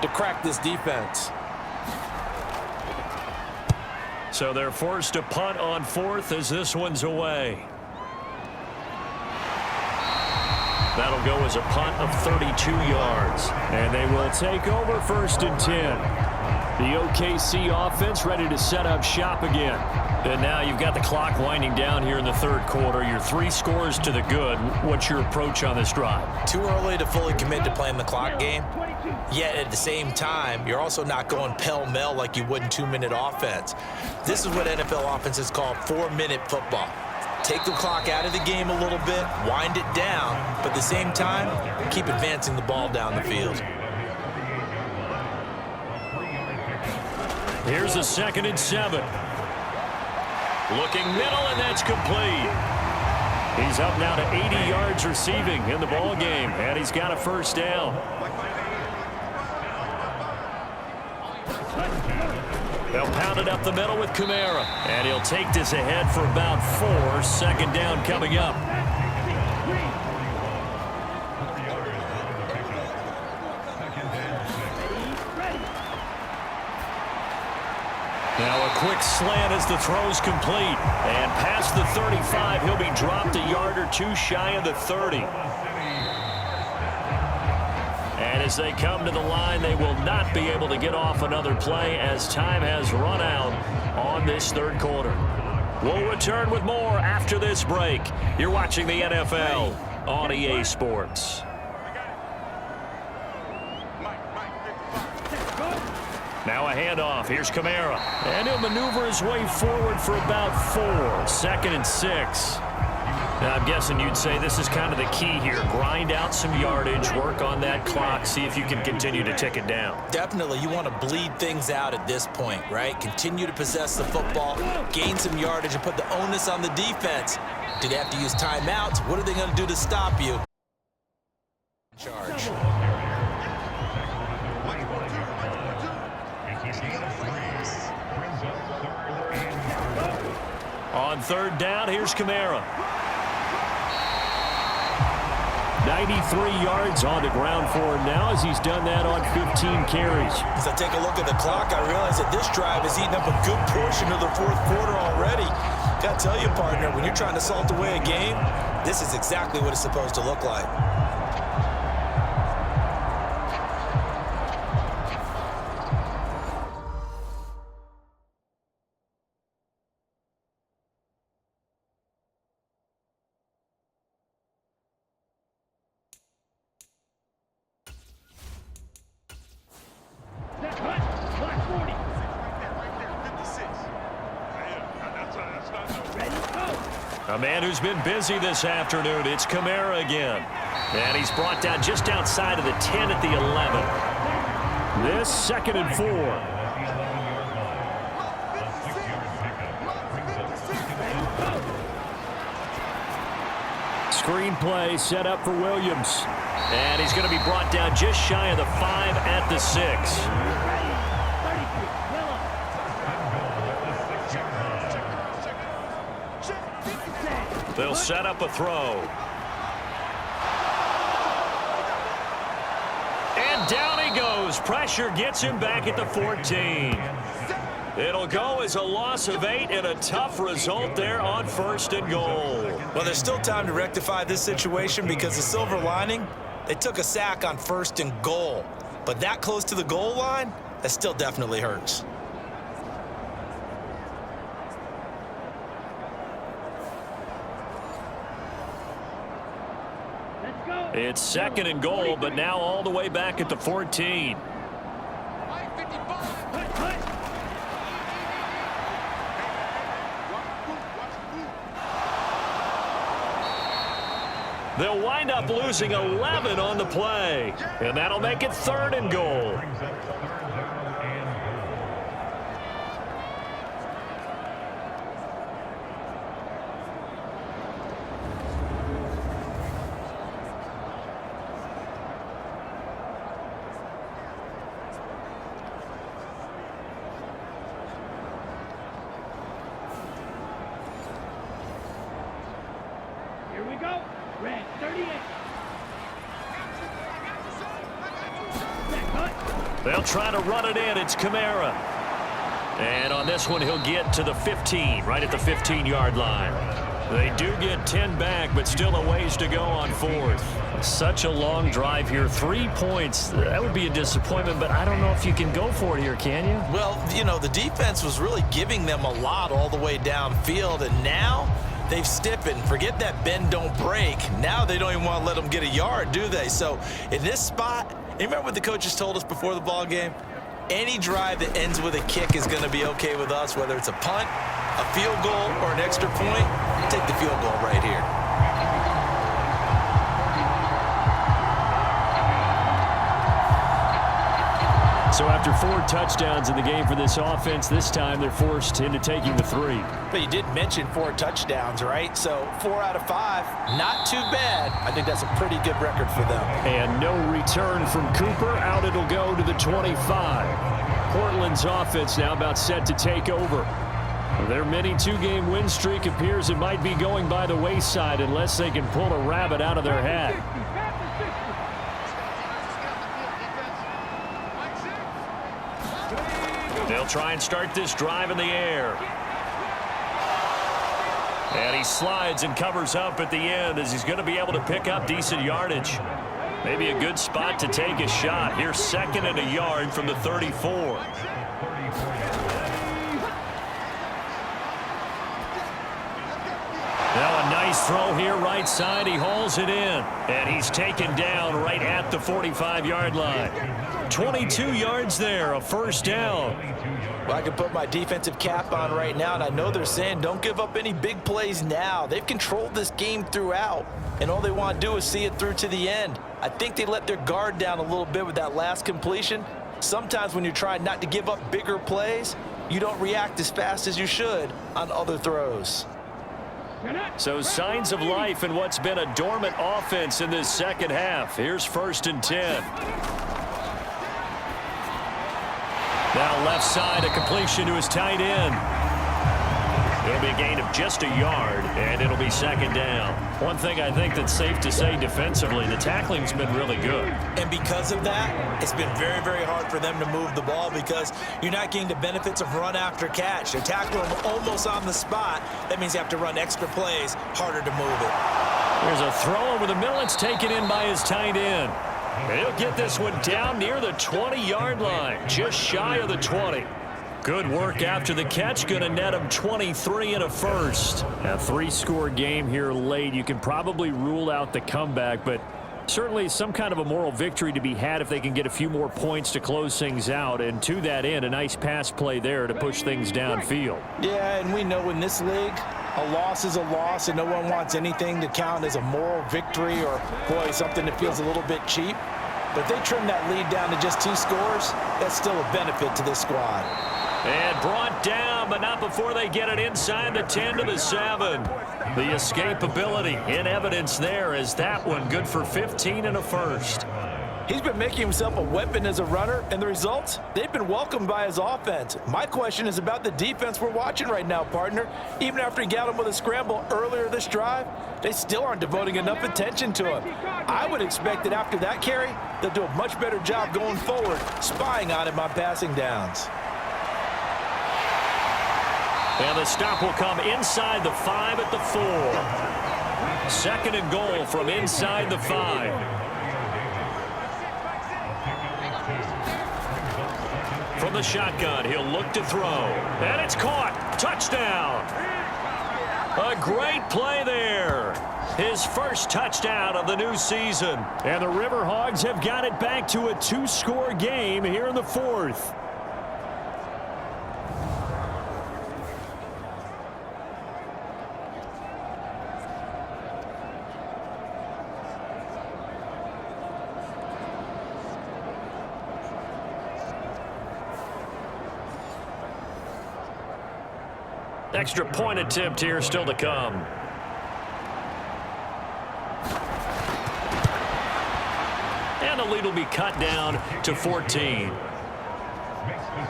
to crack this defense. So they're forced to punt on fourth as this one's away. That'll go as a punt of 32 yards. And they will take over 1st and 10. The OKC offense ready to set up shop again. And now you've got the clock winding down here in the 3rd quarter. You're 3 scores to the good. What's your approach on this drive? Too early to fully commit to playing the clock game. Yet at the same time, you're also not going pell-mell like you would in 2-minute offense. This is what NFL offenses call 4-minute football. Take the clock out of the game a little bit, wind it down, but at the same time, keep advancing the ball down the field. Here's a 2nd and 7. Looking middle, and that's complete. He's up now to 80 yards receiving in the ball game, and he's got a 1st down. They'll pound it up the middle with Kamara, and he'll take this ahead for about 4. 2nd down coming up. Now a quick slant as the throw's complete. And past the 35, he'll be dropped a yard or 2 shy of the 30. And as they come to the line, they will not be able to get off another play as time has run out on this 3rd quarter. We'll return with more after this break. You're watching the NFL on EA Sports. Now a handoff. Here's Kamara. And he'll maneuver his way forward for about 4. 2nd and 6. Now, I'm guessing you'd say this is kind of the key here. Grind out some yardage, work on that clock, see if you can continue to tick it down. Definitely. You want to bleed things out at this point, right? Continue to possess the football, gain some yardage, and put the onus on the defense. Do they have to use timeouts? What are they going to do to stop you? Charge. On 3rd down, here's Kamara. 93 yards on the ground for him now as he's done that on 15 carries. As I take a look at the clock, I realize that this drive has eaten up a good portion of the 4th quarter already. Got to tell you, partner, when you're trying to salt away a game, this is exactly what it's supposed to look like. A man who's been busy this afternoon, it's Kamara again. And he's brought down just outside of the 10 at the 11. This 2nd and 4. Screenplay set up for Williams. And he's going to be brought down just shy of the 5 at the 6. They'll set up a throw. And down he goes. Pressure gets him back at the 14. It'll go as a loss of 8 and a tough result there on 1st and goal. Well, there's still time to rectify this situation because the silver lining, they took a sack on 1st and goal. But that close to the goal line, that still definitely hurts. It's 2nd and goal, but now all the way back at the 14. They'll wind up losing 11 on the play, and that'll make it 3rd and goal. They'll try to run it in. It's Kamara. And on this one, he'll get to the 15, right at the 15-yard line. They do get 10 back, but still a ways to go on fourth. Such a long drive here. 3 points. That would be a disappointment, but I don't know if you can go for it here, can you? Well, you know, the defense was really giving them a lot all the way downfield, and now they've stiffened. Forget that bend, don't break. Now they don't even want to let them get a yard, do they? So in this spot, you remember what the coaches told us before the ball game? Any drive that ends with a kick is going to be okay with us, whether it's a punt, a field goal, or an extra point. Take the field goal right here. So after 4 touchdowns in the game for this offense, this time they're forced into taking the 3. But you did mention 4 touchdowns, right? So 4 out of 5, not too bad. I think that's a pretty good record for them. And no return from Cooper. Out it'll go to the 25. Portland's offense now about set to take over. Their mini 2-game win streak appears it might be going by the wayside unless they can pull a rabbit out of their hat. They'll try and start this drive in the air. And he slides and covers up at the end as he's going to be able to pick up decent yardage. Maybe a good spot to take a shot. Here's 2nd and a yard from the 34. Now a nice throw here right side. He hauls it in. And he's taken down right at the 45-yard line. 22 yards there, a first down. Well, I can put my defensive cap on right now, and I know they're saying don't give up any big plays now. They've controlled this game throughout, and all they want to do is see it through to the end. I think they let their guard down a little bit with that last completion. Sometimes when you're trying not to give up bigger plays, you don't react as fast as you should on other throws. So signs of life in what's been a dormant offense in this second half. Here's 1st and 10. Now left side, a completion to his tight end. It'll be a gain of just a yard, and it'll be 2nd down. One thing I think that's safe to say defensively, the tackling's been really good. And because of that, it's been very, very hard for them to move the ball because you're not getting the benefits of run after catch. They're tackling them almost on the spot. That means you have to run extra plays, harder to move it. There's a throw over the middle. It's taken in by his tight end. He'll get this one down near the 20-yard line, just shy of the 20. Good work after the catch. Going to net him 23 and a first. A 3-score game here late. You can probably rule out the comeback, but certainly some kind of a moral victory to be had if they can get a few more points to close things out. And to that end, a nice pass play there to push things downfield. Yeah, and we know in this league, a loss is a loss, and no one wants anything to count as a moral victory or, boy, something that feels a little bit cheap. But if they trim that lead down to just 2 scores, that's still a benefit to this squad. And brought down, but not before they get it inside the 10 to the 7. The escapability in evidence there as that one good for 15 and a first. He's been making himself a weapon as a runner, and the results, they've been welcomed by his offense. My question is about the defense we're watching right now, partner. Even after he got him with a scramble earlier this drive, they still aren't devoting enough attention to him. I would expect that after that carry, they'll do a much better job going forward, spying on him on passing downs. And the stop will come inside the 5 at the 4. 2nd and goal from inside the 5. From the shotgun, he'll look to throw. And it's caught. Touchdown. A great play there. His first touchdown of the new season. And the River Hogs have got it back to a 2-score game here in the 4th. Extra point attempt here still to come. And the lead will be cut down to 14.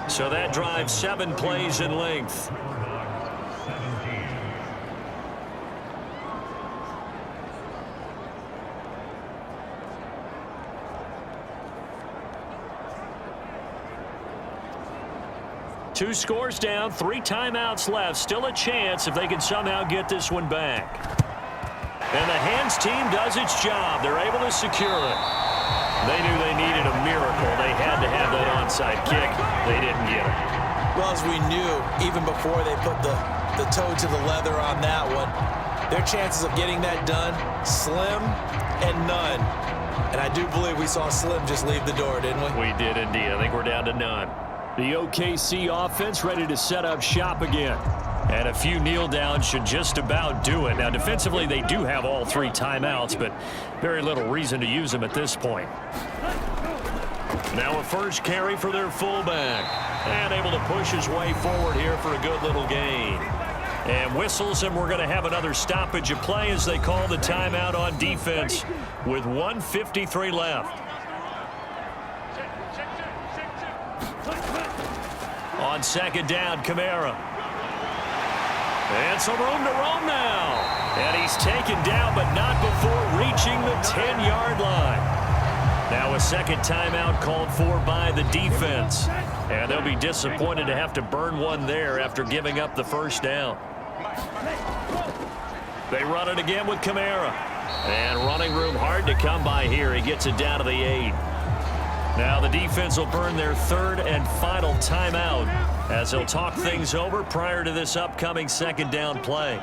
So that drives 7 plays in length. 2 scores down, 3 timeouts left. Still a chance if they can somehow get this one back. And the hands team does its job. They're able to secure it. They knew they needed a miracle. They had to have that onside kick. They didn't get it. Well, as we knew, even before they put the toe to the leather on that one, their chances of getting that done, slim and none. And I do believe we saw Slim just leave the door, didn't we? We did indeed. I think we're down to none. The OKC offense ready to set up shop again. And a few kneel downs should just about do it. Now, defensively, they do have all 3 timeouts, but very little reason to use them at this point. Now a first carry for their fullback. And able to push his way forward here for a good little gain. And whistles, and we're going to have another stoppage of play as they call the timeout on defense with 1:53 left. On second down, Kamara. And some room to roam now. And he's taken down, but not before reaching the 10-yard line. Now a second timeout called for by the defense. And they'll be disappointed to have to burn one there after giving up the first down. They run it again with Kamara. And running room hard to come by here. He gets it down to the 8. Now the defense will burn their 3rd and final timeout as they'll talk things over prior to this upcoming second down play.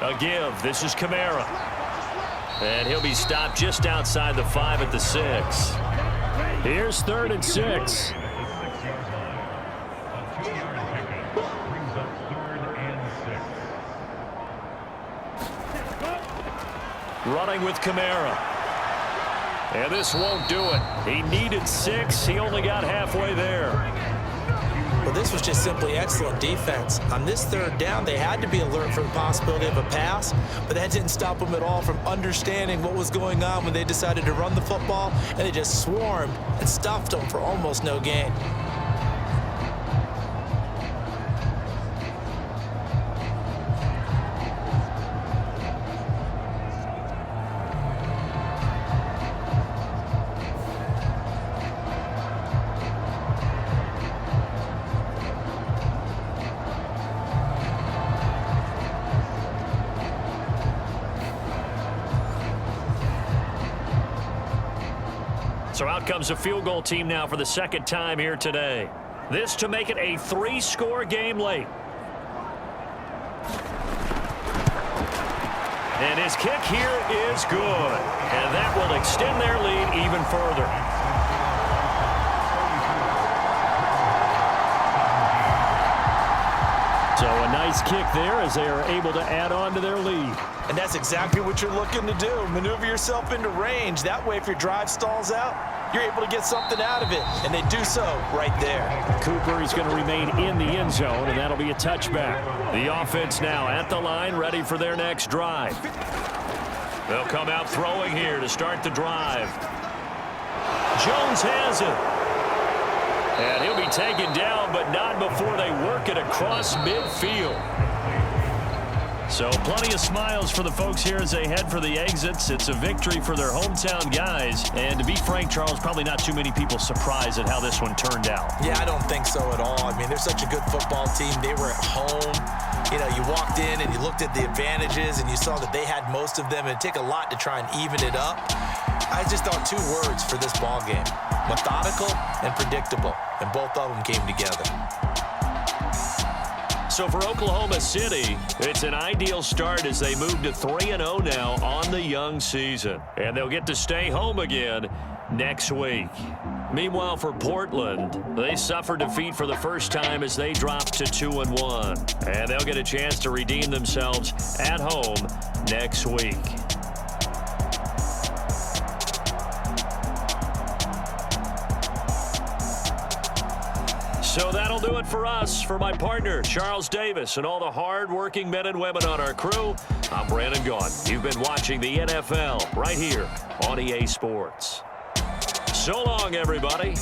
A give. This is Kamara. And he'll be stopped just outside the 5 at the 6. Here's 3rd and 6. Running with Kamara. And this won't do it. He needed 6. He only got halfway there. Well, this was just simply excellent defense. On this 3rd down, they had to be alert for the possibility of a pass, but that didn't stop them at all from understanding what was going on when they decided to run the football, and they just swarmed and stuffed them for almost no gain. So out comes a field goal team now for the second time here today. This to make it a 3-score game late. And his kick here is good. And that will extend their lead even further. So a nice kick there as they are able to add on to their lead. And that's exactly what you're looking to do. Maneuver yourself into range. That way, if your drive stalls out, you're able to get something out of it. And they do so right there. Cooper is going to remain in the end zone, and that'll be a touchback. The offense now at the line, ready for their next drive. They'll come out throwing here to start the drive. Jones has it. And he'll be taken down, but not before they work it across midfield. So plenty of smiles for the folks here as they head for the exits. It's a victory for their hometown guys. And to be frank, Charles, probably not too many people surprised at how this one turned out. Yeah, I don't think so at all. I mean, they're such a good football team. They were at home. You know, you walked in and you looked at the advantages and you saw that they had most of them. It'd take a lot to try and even it up. I just thought 2 words for this ball game: methodical and predictable. And both of them came together. So for Oklahoma City, it's an ideal start as they move to 3-0 now on the young season. And they'll get to stay home again next week. Meanwhile, for Portland, they suffered defeat for the first time as they dropped to 2-1. And they'll get a chance to redeem themselves at home next week. So that'll do it for us. For my partner, Charles Davis, and all the hard-working men and women on our crew, I'm Brandon Gaughan. You've been watching the NFL right here on EA Sports. So long, everybody.